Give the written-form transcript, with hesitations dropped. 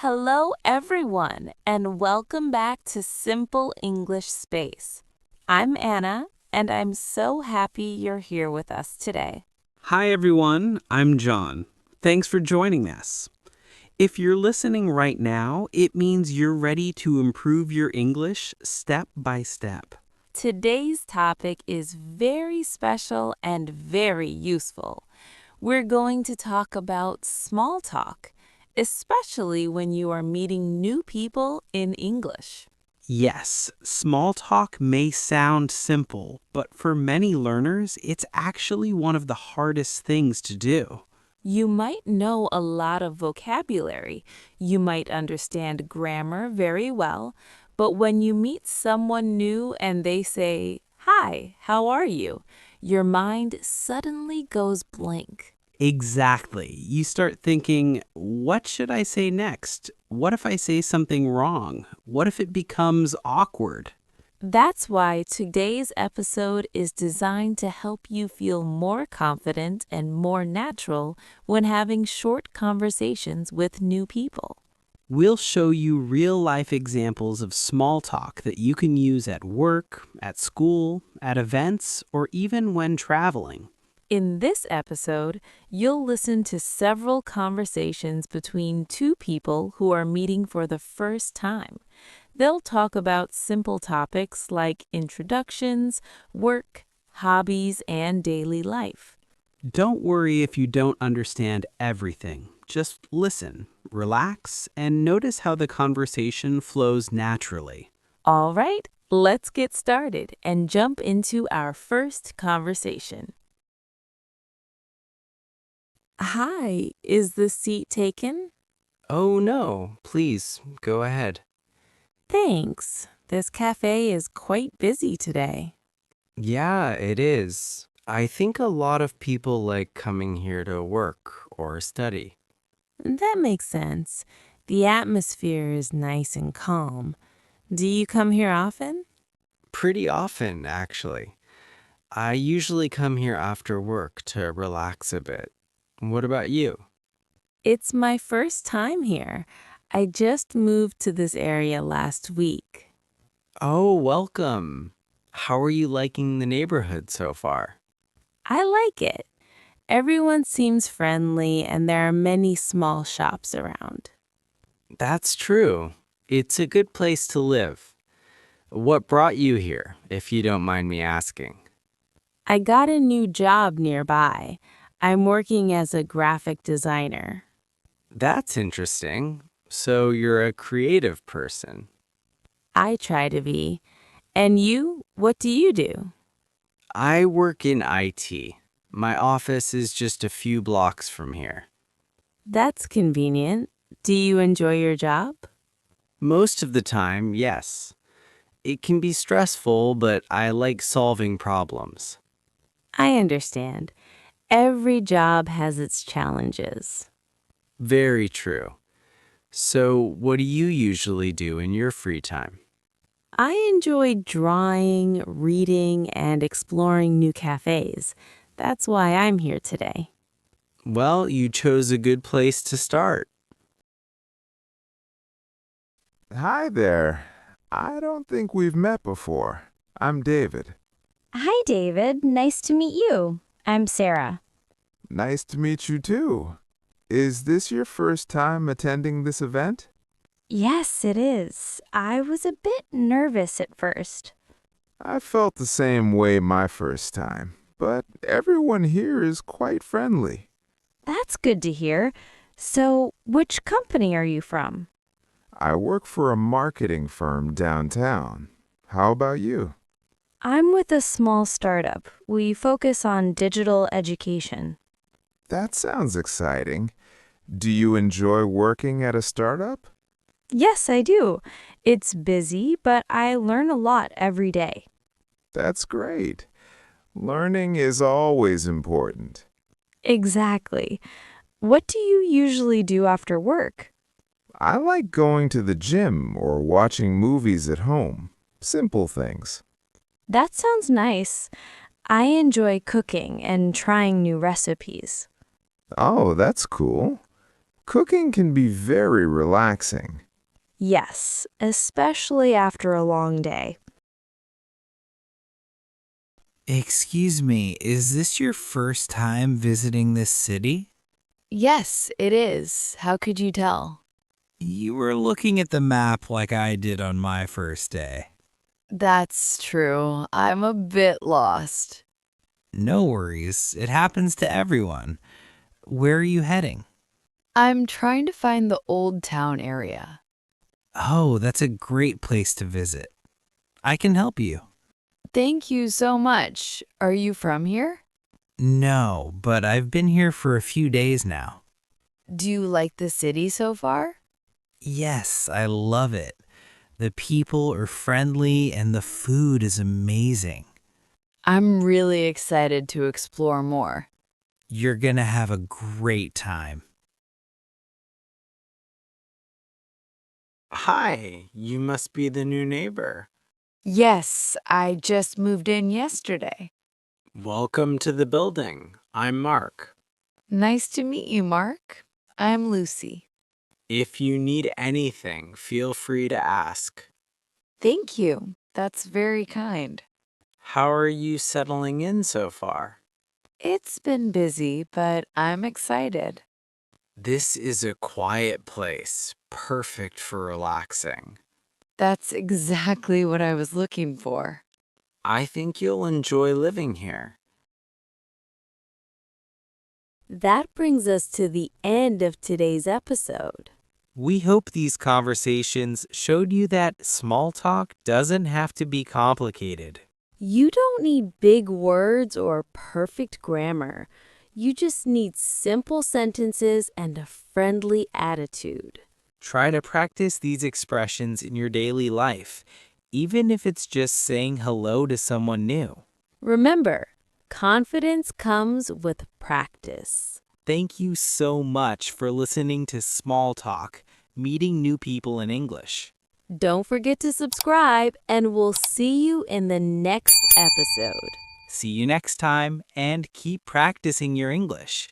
Hello, everyone, and welcome back to Simple English Space. I'm Anna, and I'm so happy you're here with us today. Hi, everyone. I'm John. Thanks for joining us. If you're listening right now, it means you're ready to improve your English step by step. Today's topic is very special and very useful. We're going to talk about small talk, especially when you are meeting new people in English. Yes, small talk may sound simple, but for many learners, it's actually one of the hardest things to do. You might know a lot of vocabulary, you might understand grammar very well, but when you meet someone new and they say, "Hi, how are you?" your mind suddenly goes blank. Exactly. You start thinking, what should I say next? What if I say something wrong? What if it becomes awkward? That's why today's episode is designed to help you feel more confident and more natural when having short conversations with new people. We'll show you real-life examples of small talk that you can use at work, at school, at events, or even when traveling. In this episode, you'll listen to several conversations between two people who are meeting for the first time. They'll talk about simple topics like introductions, work, hobbies, and daily life. Don't worry if you don't understand everything. Just listen, relax, and notice how the conversation flows naturally. All right, let's get started and jump into our first conversation. Hi, is the seat taken? Oh no, please, go ahead. Thanks. This cafe is quite busy today. Yeah, it is. I think a lot of people like coming here to work or study. That makes sense. The atmosphere is nice and calm. Do you come here often? Pretty often, actually. I usually come here after work to relax a bit. What about you? It's my first time here. I just moved to this area last week. Oh, welcome. How are you liking the neighborhood so far? I like it. Everyone seems friendly and there are many small shops around. That's true. It's a good place to live. What brought you here, if you don't mind me asking? I got a new job nearby. I'm working as a graphic designer. That's interesting. So you're a creative person. I try to be. And you? What do you do? I work in IT. My office is just a few blocks from here. That's convenient. Do you enjoy your job? Most of the time, yes. It can be stressful, but I like solving problems. I understand. Every job has its challenges. Very true. So, what do you usually do in your free time? I enjoy drawing, reading, and exploring new cafes. That's why I'm here today. Well, you chose a good place to start. Hi there. I don't think we've met before. I'm David. Hi, David. Nice to meet you. I'm Sarah. Nice to meet you too. Is this your first time attending this event? Yes, it is. I was a bit nervous at first. I felt the same way my first time, but everyone here is quite friendly. That's good to hear. So, which company are you from? I work for a marketing firm downtown. How about you? I'm with a small startup. We focus on digital education. That sounds exciting. Do you enjoy working at a startup? Yes, I do. It's busy, but I learn a lot every day. That's great. Learning is always important. Exactly. What do you usually do after work? I like going to the gym or watching movies at home. Simple things. That sounds nice. I enjoy cooking and trying new recipes. Oh, that's cool. Cooking can be very relaxing. Yes, especially after a long day. Excuse me, is this your first time visiting this city? Yes, it is. How could you tell? You were looking at the map like I did on my first day. That's true. I'm a bit lost. No worries, it happens to everyone. Where are you heading? I'm trying to find the old town area. Oh, that's a great place to visit. I can help you. Thank you so much. Are you from here? No, but I've been here for a few days now. Do you like the city so far? Yes, I love it. The people are friendly and the food is amazing. I'm really excited to explore more. You're gonna have a great time. Hi, you must be the new neighbor. Yes, I just moved in yesterday. Welcome to the building. I'm Mark. Nice to meet you, Mark. I'm Lucy. If you need anything, feel free to ask. Thank you. That's very kind. How are you settling in so far? It's been busy, but I'm excited. This is a quiet place, perfect for relaxing. That's exactly what I was looking for. I think you'll enjoy living here. That brings us to the end of today's episode. We hope these conversations showed you that small talk doesn't have to be complicated. You don't need big words or perfect grammar. You just need simple sentences and a friendly attitude. Try to practice these expressions in your daily life, even if it's just saying hello to someone new. Remember, confidence comes with practice. Thank you so much for listening to Small Talk, meeting new people in English. Don't forget to subscribe, and we'll see you in the next episode. See you next time, and keep practicing your English.